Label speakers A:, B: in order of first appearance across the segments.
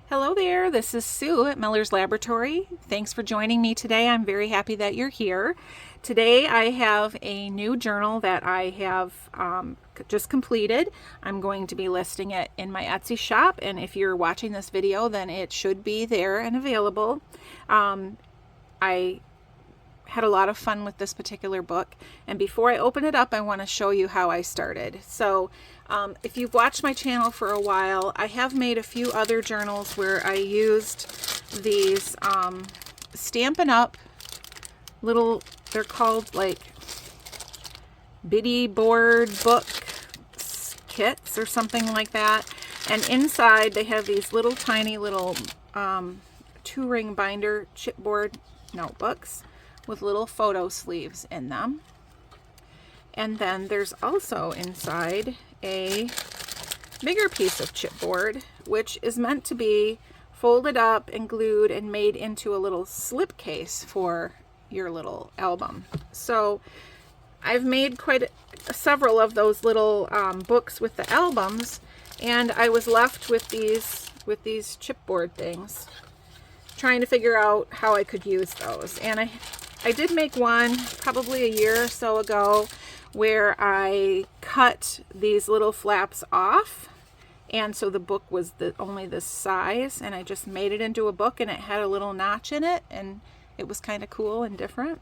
A: Hello there, this is Sue at Miller's Laboratory. Thanks for joining me today. I'm very happy that you're here. Today I have a new journal that I have just completed. I'm going to be listing it in my Etsy shop, and if you're watching this video, then it should be there and available. I had a lot of fun with this particular book, and before I open it up I want to show you how I started. So if you've watched my channel for a while, I have made a few other journals where I used these Stampin' Up! Little, they're called like bitty board book kits or something like that, and inside they have these little tiny little 2-ring binder chipboard notebooks with little photo sleeves in them. And then there's also inside a bigger piece of chipboard, which is meant to be folded up and glued and made into a little slip case for your little album. So I've made several of those little books with the albums, and I was left with these chipboard things, trying to figure out how I could use those. And I did make one probably a year or so ago where I cut these little flaps off, and so the book was only this size, and I just made it into a book, and it had a little notch in it, and it was kind of cool and different.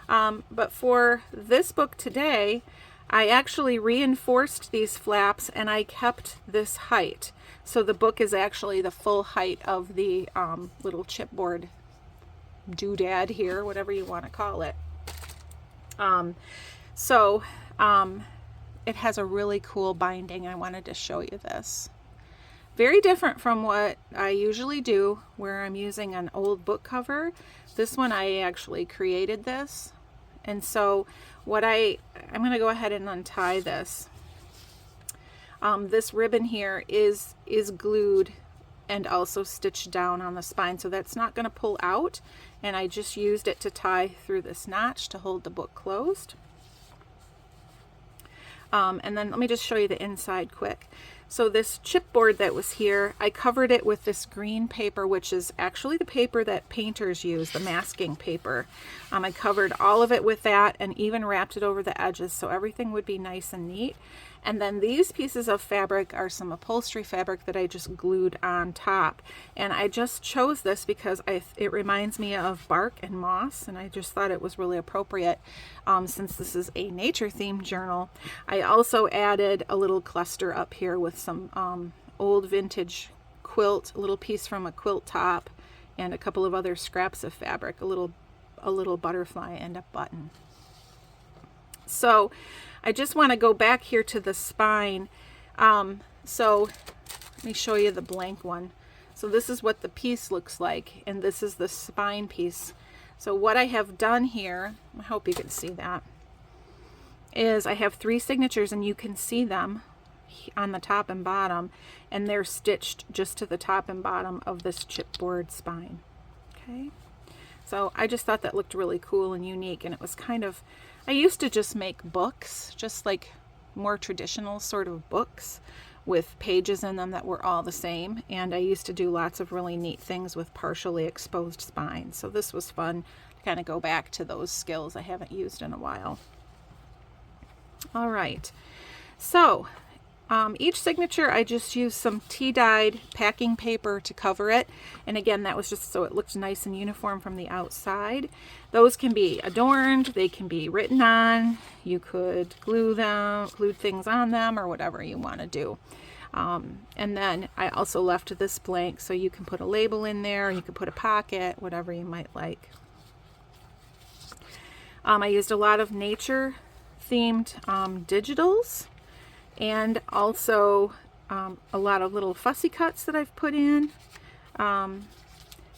A: But for this book today, I actually reinforced these flaps and I kept this height. So the book is actually the full height of the little chipboard doodad here, whatever you want to call it. It has a really cool binding. I wanted to show you this. Very different from what I usually do, where I'm using an old book cover. This one I actually created this. And so I'm going to go ahead and untie this. This ribbon here is glued and also stitched down on the spine, so that's not going to pull out, and I just used it to tie through this notch to hold the book closed. And then let me just show you the inside quick. So this chipboard that was here, I covered it with this green paper, which is actually the paper that painters use, the masking paper. I covered all of it with that and even wrapped it over the edges so everything would be nice and neat. And then these pieces of fabric are some upholstery fabric that I just glued on top. And I just chose this because it reminds me of bark and moss, and I just thought it was really appropriate since this is a nature themed journal. I also added a little cluster up here with some old vintage quilt, a little piece from a quilt top, and a couple of other scraps of fabric, a little butterfly and a button. So I just want to go back here to the spine. So let me show you the blank one. So this is what the piece looks like, and this is the spine piece. So what I have done here, I hope you can see that, is I have 3 signatures, and you can see them on the top and bottom, and they're stitched just to the top and bottom of this chipboard spine. Okay, so I just thought that looked really cool and unique, and it was kind of, I used to just make books, just like more traditional sort of books with pages in them that were all the same, and I used to do lots of really neat things with partially exposed spines. So this was fun to kind of go back to those skills I haven't used in a while. All right, so each signature I just used some tea-dyed packing paper to cover it, and again that was just so it looked nice and uniform from the outside. Those can be adorned, they can be written on, you could glue things on them, or whatever you want to do. And then I also left this blank so you can put a label in there, you could put a pocket, whatever you might like. I used a lot of nature themed digitals, and also a lot of little fussy cuts that I've put in.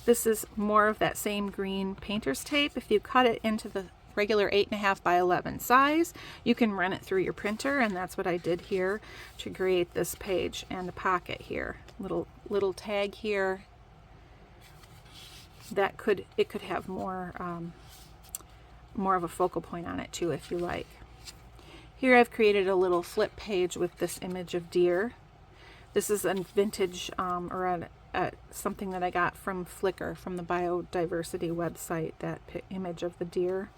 A: This is more of that same green painter's tape. If you cut it into the regular 8.5 by 11 size, you can run it through your printer, and that's what I did here to create this page and a pocket here. Little tag here. It could have more of a focal point on it too, if you like. Here I've created a little flip page with this image of deer. This is a vintage or at something that I got from Flickr, from the biodiversity website, that image of the deer.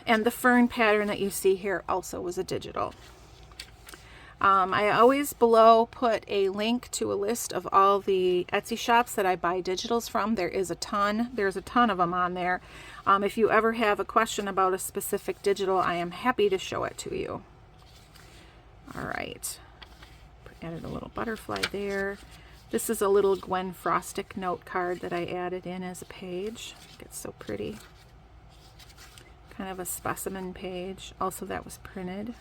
A: And the fern pattern that you see here also was a digital. I always below put a link to a list of all the Etsy shops that I buy digitals from. There's a ton of them on there. If you ever have a question about a specific digital, I am happy to show it to you. All right, added a little butterfly there. This is a little Gwen Frostic note card that I added in as a page. It's so pretty. Kind of a specimen page. Also, that was printed.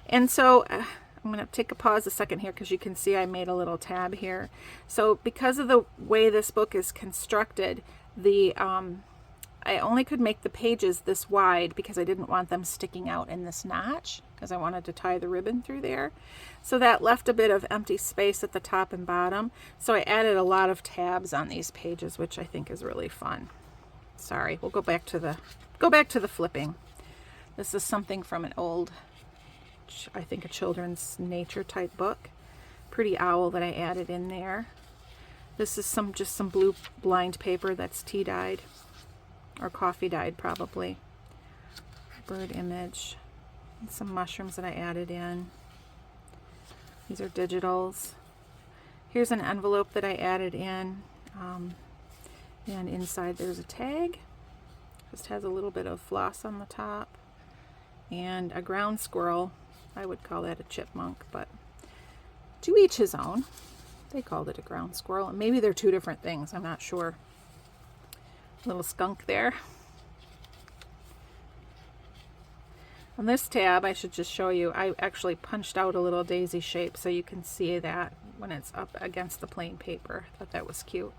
A: And so I'm going to take a pause a second here because you can see I made a little tab here. So because of the way this book is constructed, I only could make the pages this wide because I didn't want them sticking out in this notch, because I wanted to tie the ribbon through there. So that left a bit of empty space at the top and bottom. So I added a lot of tabs on these pages, which I think is really fun. Sorry, we'll go back to the flipping. This is something from an old, I think, a children's nature type book. Pretty owl that I added in there. This is just some blue blind paper that's tea dyed or coffee dyed probably. Bird image. And some mushrooms that I added in. These are digitals. Here's an envelope that I added in, and inside there's a tag. Just has a little bit of floss on the top, and a ground squirrel. I would call that a chipmunk, but to each his own. They called it a ground squirrel, and maybe they're two different things, I'm not sure. Little skunk there. On this tab, I should just show you, I actually punched out a little daisy shape so you can see that when it's up against the plain paper. I thought that was cute.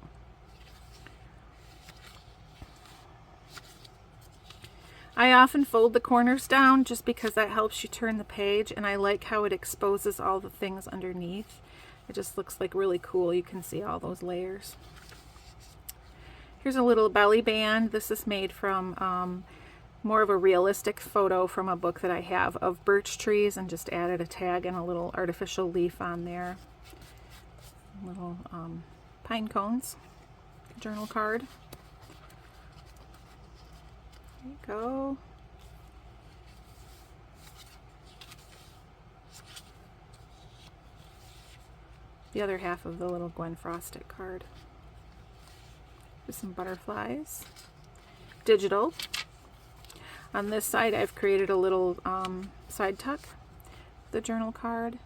A: I often fold the corners down just because that helps you turn the page, and I like how it exposes all the things underneath. It just looks like really cool. You can see all those layers. Here's a little belly band. This is made from more of a realistic photo from a book that I have of birch trees, and just added a tag and a little artificial leaf on there. Little pine cones, journal card. There you go. The other half of the little Gwen Frostic card. There's some butterflies. Digital. On this side, I've created a little side tuck, the journal card.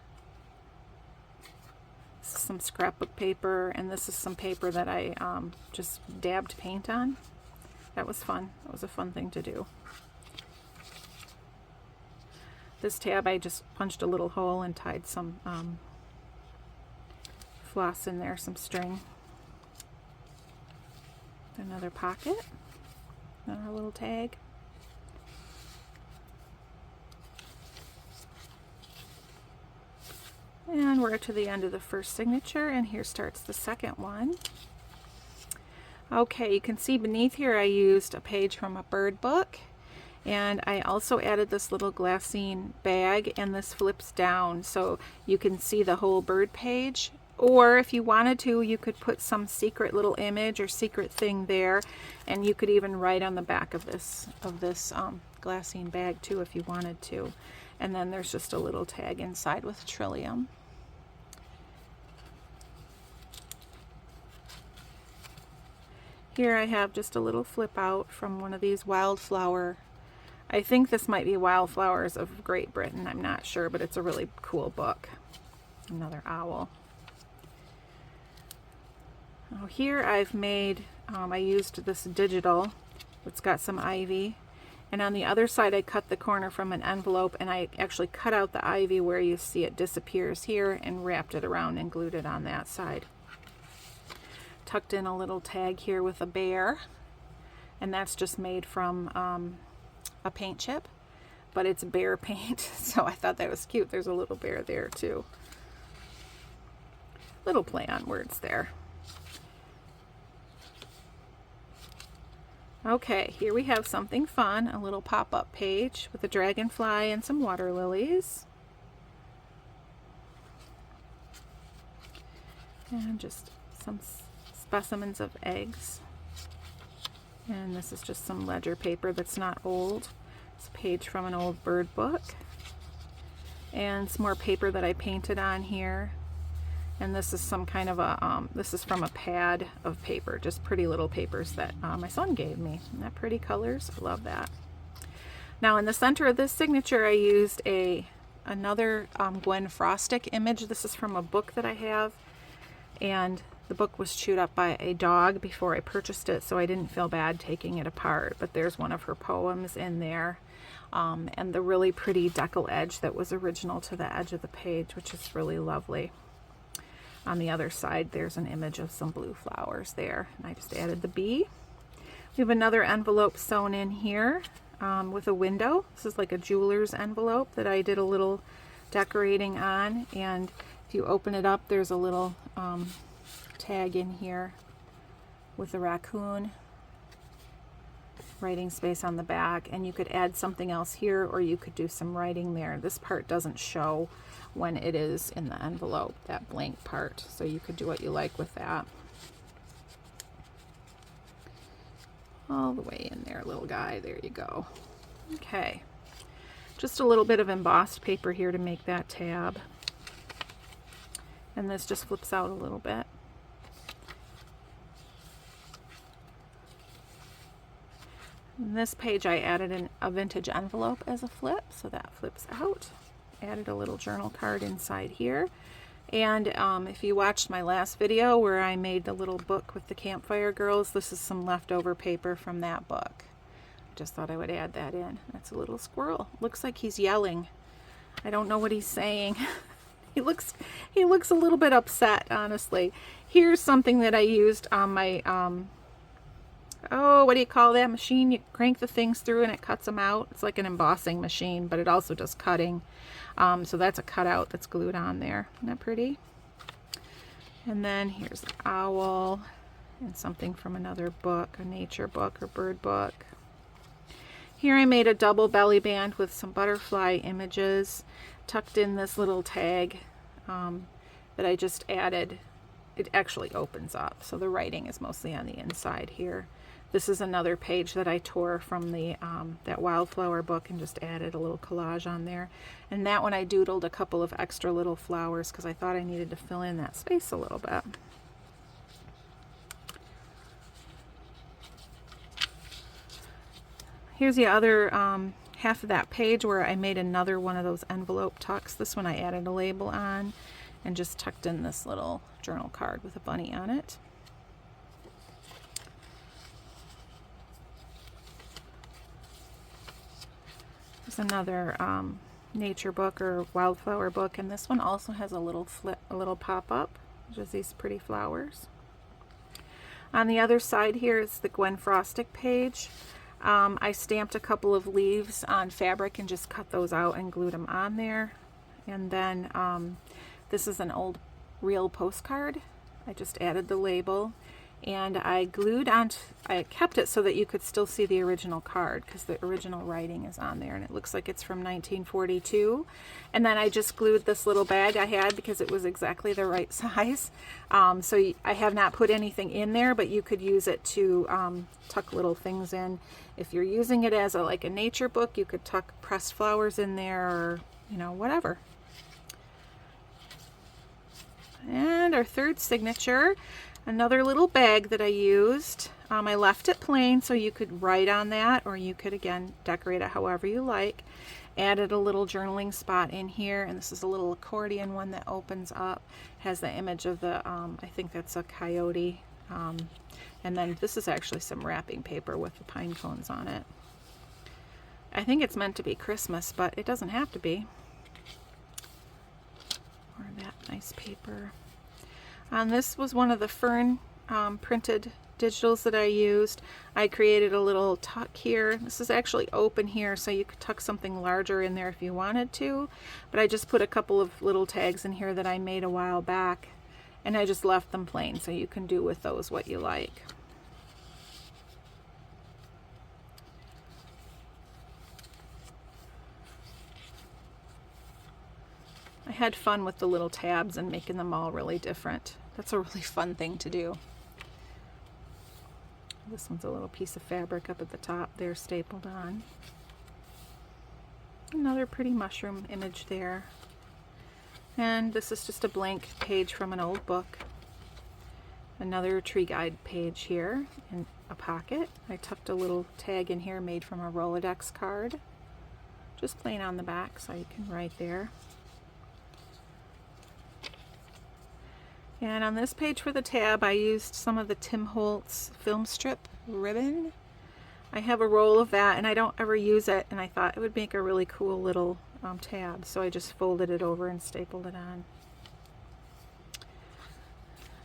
A: This is some scrapbook paper, and this is some paper that I just dabbed paint on. That was fun. That was a fun thing to do. This tab, I just punched a little hole and tied some floss in there, some string. Another pocket, another little tag. And we're to the end of the first signature, and here starts the second one. Okay, you can see beneath here I used a page from a bird book, and I also added this little glassine bag, and this flips down so you can see the whole bird page. Or if you wanted to, you could put some secret little image or secret thing there, and you could even write on the back of this glassine bag too if you wanted to. And then there's just a little tag inside with Trillium. Here I have just a little flip out from one of these wildflower. I think this might be Wildflowers of Great Britain. I'm not sure, but it's a really cool book. Another owl. Now here I've made, I used this digital. It's got some ivy. And on the other side I cut the corner from an envelope, and I actually cut out the ivy where you see it disappears here and wrapped it around and glued it on that side. Tucked in a little tag here with a bear, and that's just made from a paint chip, but it's bear paint, so I thought that was cute. There's a little bear there too. Little play on words there. Okay, here we have something fun, a little pop-up page with a dragonfly and some water lilies. And just some specimens of eggs. And this is just some ledger paper that's not old. It's a page from an old bird book. And some more paper that I painted on here. And this is some kind of a, this is from a pad of paper, just pretty little papers that my son gave me. Isn't that pretty colors? I love that. Now in the center of this signature, I used another Gwen Frostic image. This is from a book that I have. And the book was chewed up by a dog before I purchased it, so I didn't feel bad taking it apart. But there's one of her poems in there. And the really pretty decal edge that was original to the edge of the page, which is really lovely. On the other side, there's an image of some blue flowers there. And I just added the bee. We have another envelope sewn in here with a window. This is like a jeweler's envelope that I did a little decorating on. And if you open it up, there's a little tag in here with a raccoon. Writing space on the back, and you could add something else here, or you could do some writing there. This part doesn't show when it is in the envelope, that blank part, so you could do what you like with that. All the way in there, little guy, there you go. Okay, just a little bit of embossed paper here to make that tab, and this just flips out a little bit. In this page I added a vintage envelope as a flip, so that flips out. Added a little journal card inside here. And if you watched my last video where I made the little book with the Campfire Girls, this is some leftover paper from that book. Just thought I would add that in. That's a little squirrel. Looks like he's yelling. I don't know what he's saying. He looks a little bit upset, honestly. Here's something that I used on my oh, what do you call that machine? You crank the things through and it cuts them out. It's like an embossing machine, but it also does cutting. So that's a cutout that's glued on there. Isn't that pretty? And then here's the owl and something from another book, a nature book or bird book. Here I made a double belly band with some butterfly images, tucked in this little tag that I just added. It actually opens up, so the writing is mostly on the inside here. This is another page that I tore from the that wildflower book and just added a little collage on there. And that one I doodled a couple of extra little flowers because I thought I needed to fill in that space a little bit. Here's the other half of that page where I made another one of those envelope tucks. This one I added a label on and just tucked in this little journal card with a bunny on it. There's another nature book or wildflower book, and this one also has a little flip, a little pop-up, which is these pretty flowers. On the other side here is the Gwen Frostic page. I stamped a couple of leaves on fabric and just cut those out and glued them on there. And then this is an old real postcard. I just added the label and I glued on, I kept it so that you could still see the original card because the original writing is on there and it looks like it's from 1942. And then I just glued this little bag I had because it was exactly the right size. So I have not put anything in there, but you could use it to tuck little things in. If you're using it as like a nature book, you could tuck pressed flowers in there or, you know, whatever. And our third signature, another little bag that I used. I left it plain so you could write on that, or you could again decorate it however you like. Added a little journaling spot in here, and this is a little accordion one that opens up. Has the image of the, I think that's a coyote. And then this is actually some wrapping paper with the pine cones on it. I think it's meant to be Christmas, but it doesn't have to be. Or that nice paper. This was one of the fern printed digitals that I used. I created a little tuck here. This is actually open here, so you could tuck something larger in there if you wanted to. But I just put a couple of little tags in here that I made a while back, and I just left them plain, so you can do with those what you like. I had fun with the little tabs and making them all really different. That's a really fun thing to do. This one's a little piece of fabric up at the top there stapled on. Another pretty mushroom image there. And this is just a blank page from an old book. Another tree guide page here in a pocket. I tucked a little tag in here made from a Rolodex card. Just plain on the back so you can write there. And on this page for the tab, I used some of the Tim Holtz film strip ribbon. I have a roll of that and I don't ever use it, and I thought it would make a really cool little tab, so I just folded it over and stapled it on.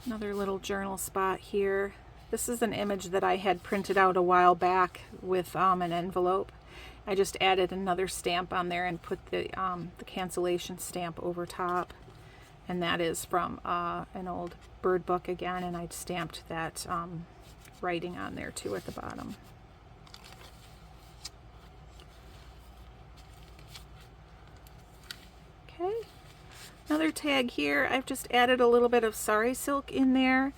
A: Another little journal spot here. This is an image that I had printed out a while back with an envelope. I just added another stamp on there and put the cancellation stamp over top. And that is from an old bird book again, and I'd stamped that writing on there too at the bottom. Okay, another tag here. I've just added a little bit of sari silk in there,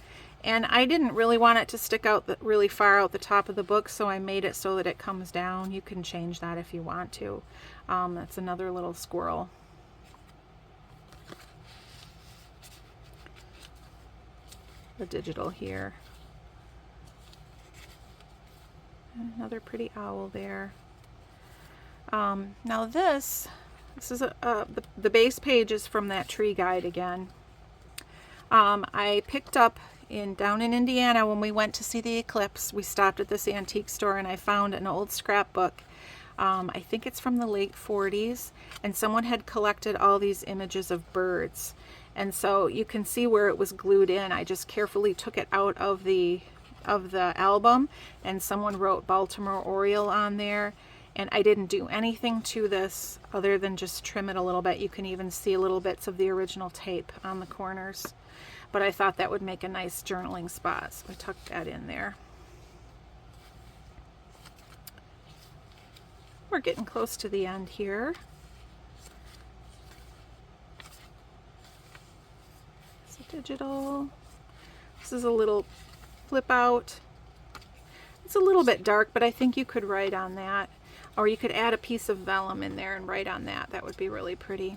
A: and I didn't really want it to stick out really far out the top of the book, so I made it so that it comes down. You can change that if you want to. That's another little squirrel. The digital here. And another pretty owl there. Now this is the base page is from that tree guide again. I picked up down in Indiana when we went to see the eclipse. We stopped at this antique store and I found an old scrapbook. I think it's from the late 40s, and someone had collected all these images of birds. And so you can see where it was glued in. I just carefully took it out of the album, and someone wrote Baltimore Oriole on there. And I didn't do anything to this other than just trim it a little bit. You can even see little bits of the original tape on the corners. But I thought that would make a nice journaling spot, so I tucked that in there. We're getting close to the end here. Digital. This is a little flip out. It's a little bit dark, but I think you could write on that, or you could add a piece of vellum in there and write on that. That would be really pretty.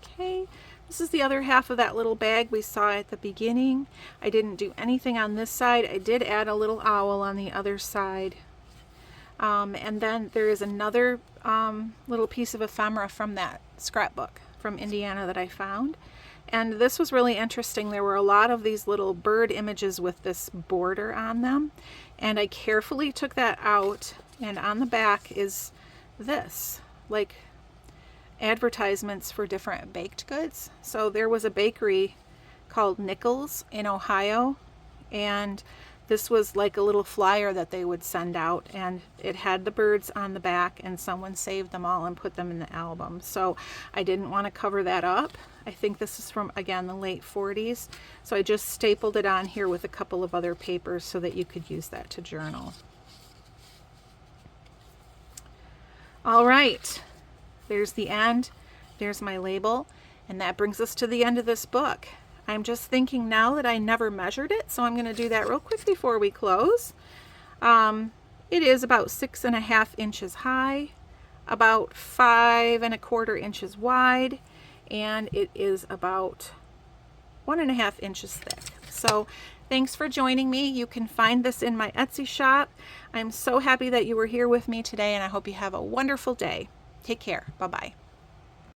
A: Okay, this is the other half of that little bag we saw at the beginning. I didn't do anything on this side. I did add a little owl on the other side. And then there is another little piece of ephemera from that scrapbook from Indiana that I found. And this was really interesting. There were a lot of these little bird images with this border on them. And I carefully took that out, and on the back is this, like advertisements for different baked goods. So there was a bakery called Nichols in Ohio, and this was like a little flyer that they would send out, and it had the birds on the back, and someone saved them all and put them in the album. So I didn't want to cover that up. I think this is from, again, the late 40s. So I just stapled it on here with a couple of other papers so that you could use that to journal. All right, there's the end. There's my label, and that brings us to the end of this book. I'm just thinking now that I never measured it, so I'm going to do that real quick before we close. It is about 6.5 inches high, about 5.25 inches wide, and it is about 1.5 inches thick. So thanks for joining me. You can find this in my Etsy shop. I'm so happy that you were here with me today, and I hope you have a wonderful day. Take care. Bye-bye.